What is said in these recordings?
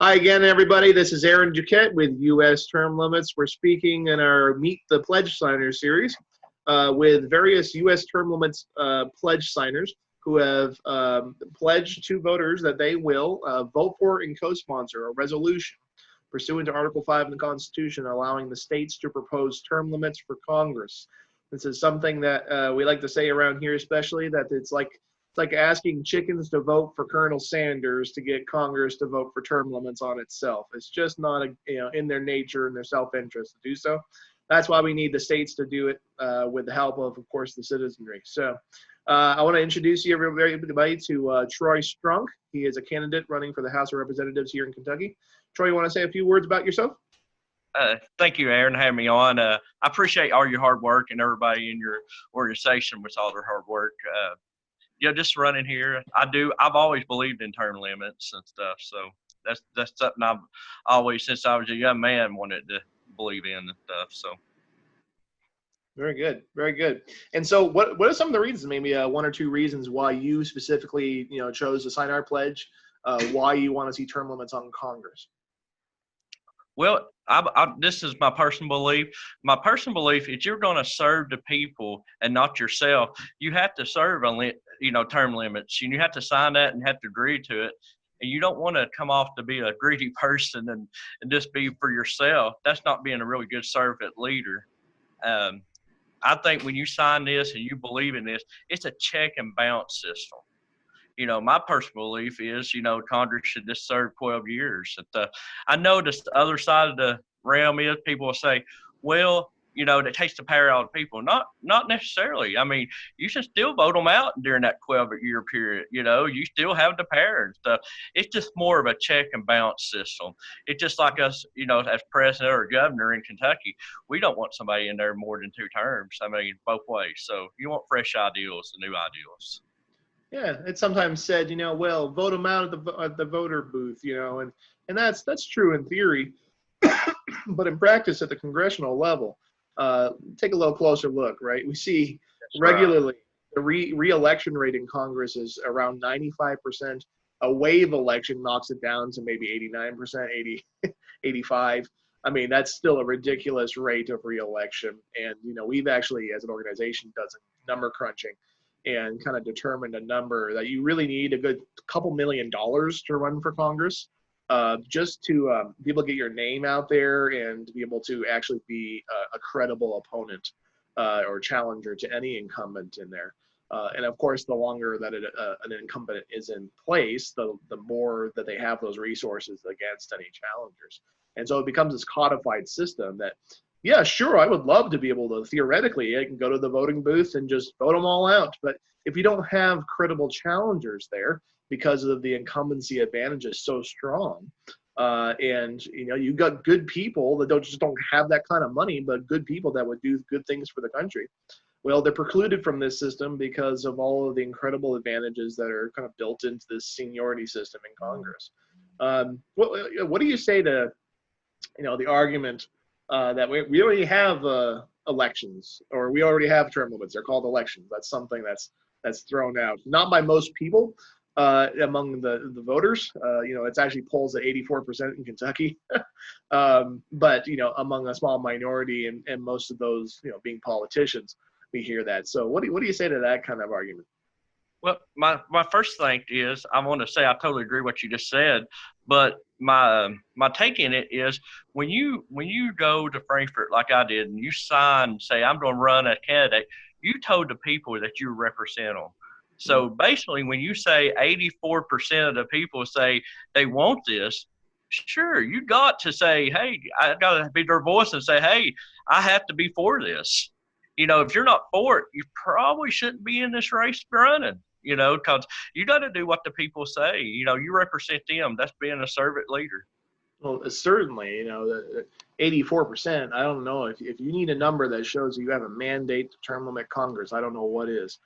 Hi again, everybody. This is Aaron Duquette with U.S. Term Limits. We're speaking in our Meet the Pledge Signers series with various U.S. Term Limits pledge signers who have pledged to voters that they will vote for and co-sponsor a resolution pursuant to Article 5 in the Constitution allowing the states to propose term limits for Congress. This is something that we like to say around here, especially that it's like asking chickens to vote for Colonel Sanders to get Congress to vote for term limits on itself. It's just not in their nature and their self-interest to do so. That's why we need the states to do it with the help of course, the citizenry. So I want to introduce you everybody to Troy Strunk. He is a candidate running for the House of Representatives here in Kentucky. Troy, you want to say a few words about yourself? Thank you, Aaron, for having me on. I appreciate all your hard work and everybody in your organization with all their hard work. Just running here. I've always believed in term limits and stuff. So that's something I've always, since I was a young man, wanted to believe in and stuff. So. Very good, very good. And so, what are some of the reasons? Maybe one or two reasons why you specifically, chose to sign our pledge. Why you want to see term limits on Congress? Well, this is my personal belief. My personal belief is you're going to serve the people and not yourself. You have to serve term limits, and you have to sign that and have to agree to it. And you don't want to come off to be a greedy person and just be for yourself. That's not being a really good servant leader. I think when you sign this and you believe in this, it's a check and balance system. My personal belief is, Congress should just serve 12 years. I know the other side of the realm is people will say, well, that takes the power out of people. Not necessarily. I mean, you should still vote them out during that 12-year period. You still have the power and stuff. It's just more of a check and balance system. It's just like us, as president or governor in Kentucky, we don't want somebody in there more than 2 terms. I mean, both ways. So you want fresh ideals and new ideals. Yeah, it's sometimes said, well, vote them out at the voter booth, and that's true in theory, but in practice at the congressional level, take a little closer look, right? We see regularly the reelection rate in Congress is around 95%. A wave election knocks it down to maybe 89%, 85. I mean, that's still a ridiculous rate of reelection. And, we've actually, as an organization, done some number crunching and kind of determined a number that you really need a good couple $1 million to run for Congress, just to be able to get your name out there and to be able to actually be a credible opponent or challenger to any incumbent in there. And of course, the longer that an incumbent is in place, the more that they have those resources against any challengers. And so it becomes this codified system that, yeah, sure, I would love to be able to, theoretically, I can go to the voting booth and just vote them all out. But if you don't have credible challengers there because of the incumbency advantage is so strong, and, you've got good people that don't have that kind of money, but good people that would do good things for the country. Well, they're precluded from this system because of all of the incredible advantages that are kind of built into this seniority system in Congress. What do you say to, the argument that we already have elections, or we already have term limits? They're called elections. That's something that's thrown out, not by most people among the voters. It's actually polls at 84% in Kentucky, but among a small minority, and most of those being politicians, we hear that. So what do you say to that kind of argument? Well, my first thing is I want to say I totally agree with what you just said, but my take in it is when you go to Frankfurt like I did and you sign, say I'm going to run a candidate, you told the people that you represent them. So basically, when you say 84% of the people say they want this, sure, you got to say, hey, I got to be their voice and say, hey, I have to be for this. If you're not for it, you probably shouldn't be in this race running. Because you got to do what the people say. You represent them. That's being a servant leader. Well, certainly, the 84%, I don't know. If you need a number that shows you have a mandate to term limit Congress, I don't know what is.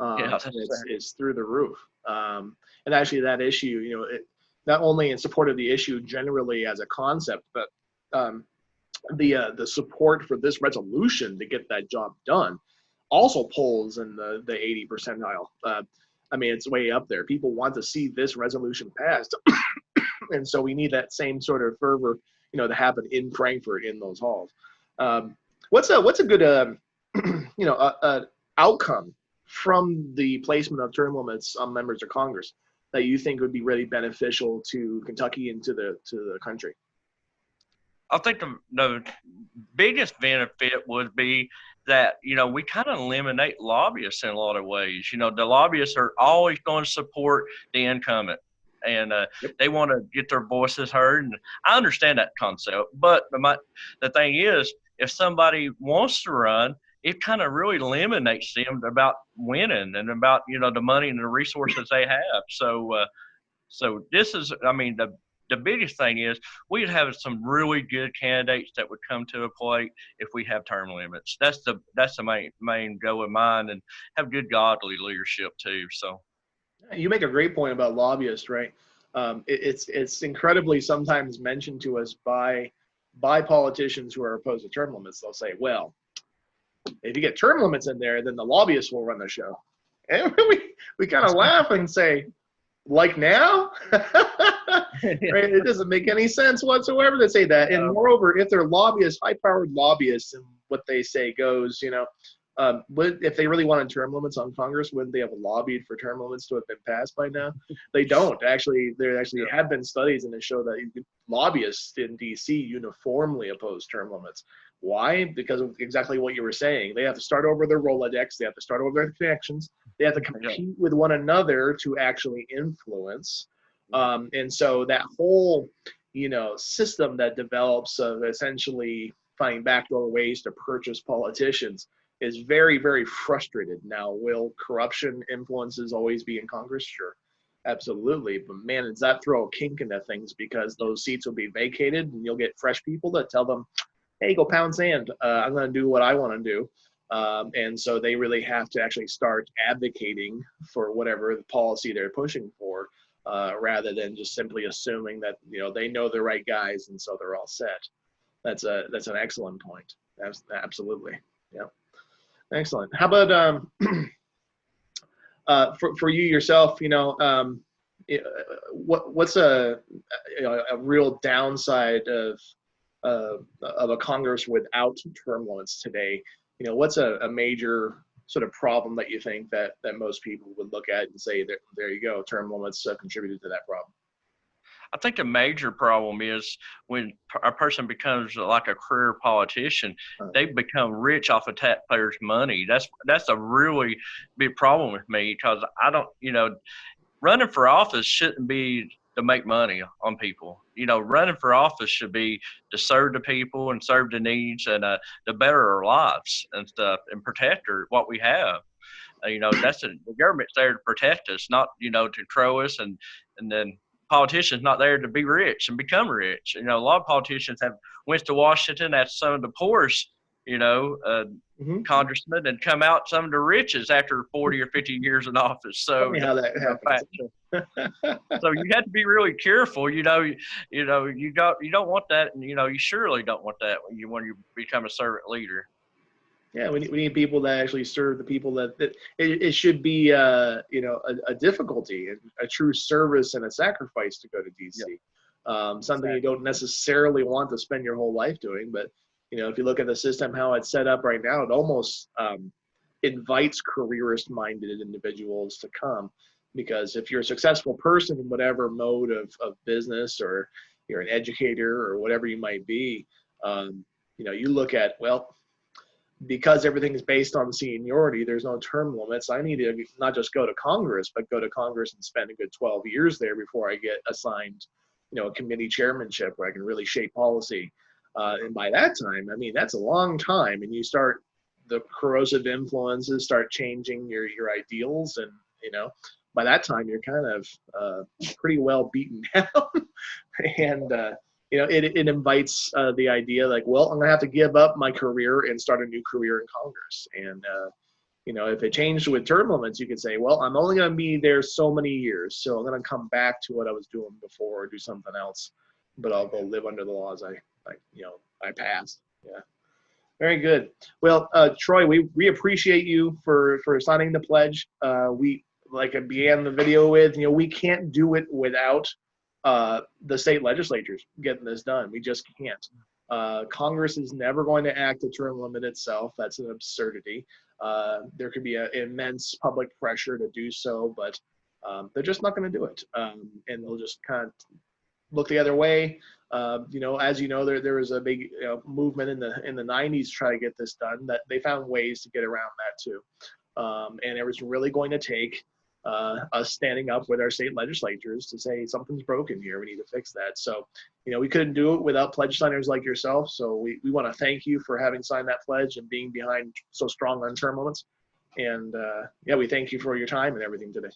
It's through the roof. And actually that issue, not only in support of the issue generally as a concept, but the support for this resolution to get that job done also polls in the 80 percentile. I mean, it's way up there. People want to see this resolution passed. And so we need that same sort of fervor, to happen in Frankfurt in those halls. What's a good, outcome from the placement of term limits on members of Congress that you think would be really beneficial to Kentucky and to the country? I think the biggest benefit would be that, we kind of eliminate lobbyists in a lot of ways. The lobbyists are always going to support the incumbent, and they want to get their voices heard. And I understand that concept. But the thing is, if somebody wants to run, it kind of really eliminates them about winning and about, the money and the resources they have. So this is, the biggest thing is we'd have some really good candidates that would come to a plate if we have term limits. That's the main goal of mine, and have good godly leadership too. So you make a great point about lobbyists, right? It's incredibly sometimes mentioned to us by politicians who are opposed to term limits. They'll say, well, if you get term limits in there, then the lobbyists will run the show. And we kind of laugh and say, like now? Right? It doesn't make any sense whatsoever to say that. And moreover, if they're lobbyists, high-powered lobbyists, and what they say goes, if they really wanted term limits on Congress, wouldn't they have lobbied for term limits to have been passed by now? They don't. Actually, there actually have been studies that show that lobbyists in D.C. uniformly oppose term limits. Why? Because of exactly what you were saying. They have to start over their Rolodex. They have to start over their connections. They have to compete with one another to actually influence. And so that whole, system that develops of essentially finding backdoor ways to purchase politicians is very, very frustrated. Now, will corruption influences always be in Congress? Sure, absolutely. But man, does that throw a kink into things, because those seats will be vacated and you'll get fresh people that tell them, hey, go pound sand. I'm going to do what I want to do. And so they really have to actually start advocating for whatever the policy they're pushing for, rather than just simply assuming that, they know the right guys and so they're all set. That's an excellent point. Absolutely. Yeah. Excellent. How about for you yourself? What's a real downside of a Congress without term limits today? What's a major sort of problem that you think that most people would look at and say, there you go, term limits contributed to that problem? I think the major problem is when a person becomes like a career politician, they become rich off of taxpayers' money. That's a really big problem with me, because I don't, running for office shouldn't be to make money on people. Running for office should be to serve the people and serve the needs and to better our lives and stuff and protect what we have. The government's there to protect us, not, to control us, and then politicians not there to be rich and become rich. A lot of politicians went to Washington as some of the poorest, congressmen, and come out some of the richest after 40 or 50 years in office. So tell me how that happens. So you have to be really careful. You don't want that, and you surely don't want that when you become a servant leader. Yeah, we need people that actually serve the people that it should be, a difficulty, a true service and a sacrifice to go to DC. Something you don't necessarily want to spend your whole life doing. But, if you look at the system, how it's set up right now, it almost invites careerist-minded individuals to come. Because if you're a successful person in whatever mode of business, or you're an educator or whatever you might be, you look at, well, because everything is based on seniority, there's no term limits. I need to not just go to Congress, but go to Congress and spend a good 12 years there before I get assigned, a committee chairmanship where I can really shape policy. And by that time, that's a long time. And the corrosive influences start changing your ideals. And, by that time, you're kind of pretty well beaten down. And, it invites the idea like, well, I'm going to have to give up my career and start a new career in Congress. And, if it changed with term limits, you could say, well, I'm only going to be there so many years. So I'm going to come back to what I was doing before or do something else. But I'll go live under the laws I passed. Yeah. Very good. Well, Troy, we appreciate you for signing the pledge. We, like I began the video with, we can't do it without the state legislatures getting this done. We just can't. Congress is never going to act a term limit itself. That's an absurdity. There could be an immense public pressure to do so, but they're just not going to do it. And they'll just kind of look the other way. As you know, there was a big movement in the 90s to try to get this done. That they found ways to get around that too, and it was really going to take us standing up with our state legislatures to say something's broken here. We need to fix that. So, we couldn't do it without pledge signers like yourself. So we want to thank you for having signed that pledge and being behind so strong on term limits. And we thank you for your time and everything today.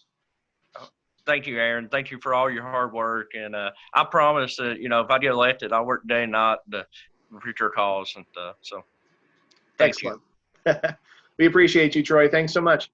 Thank you, Aaron. Thank you for all your hard work. And I promise that, if I get elected, I'll work day and night to future cause. And so thank Excellent. You. We appreciate you, Troy. Thanks so much.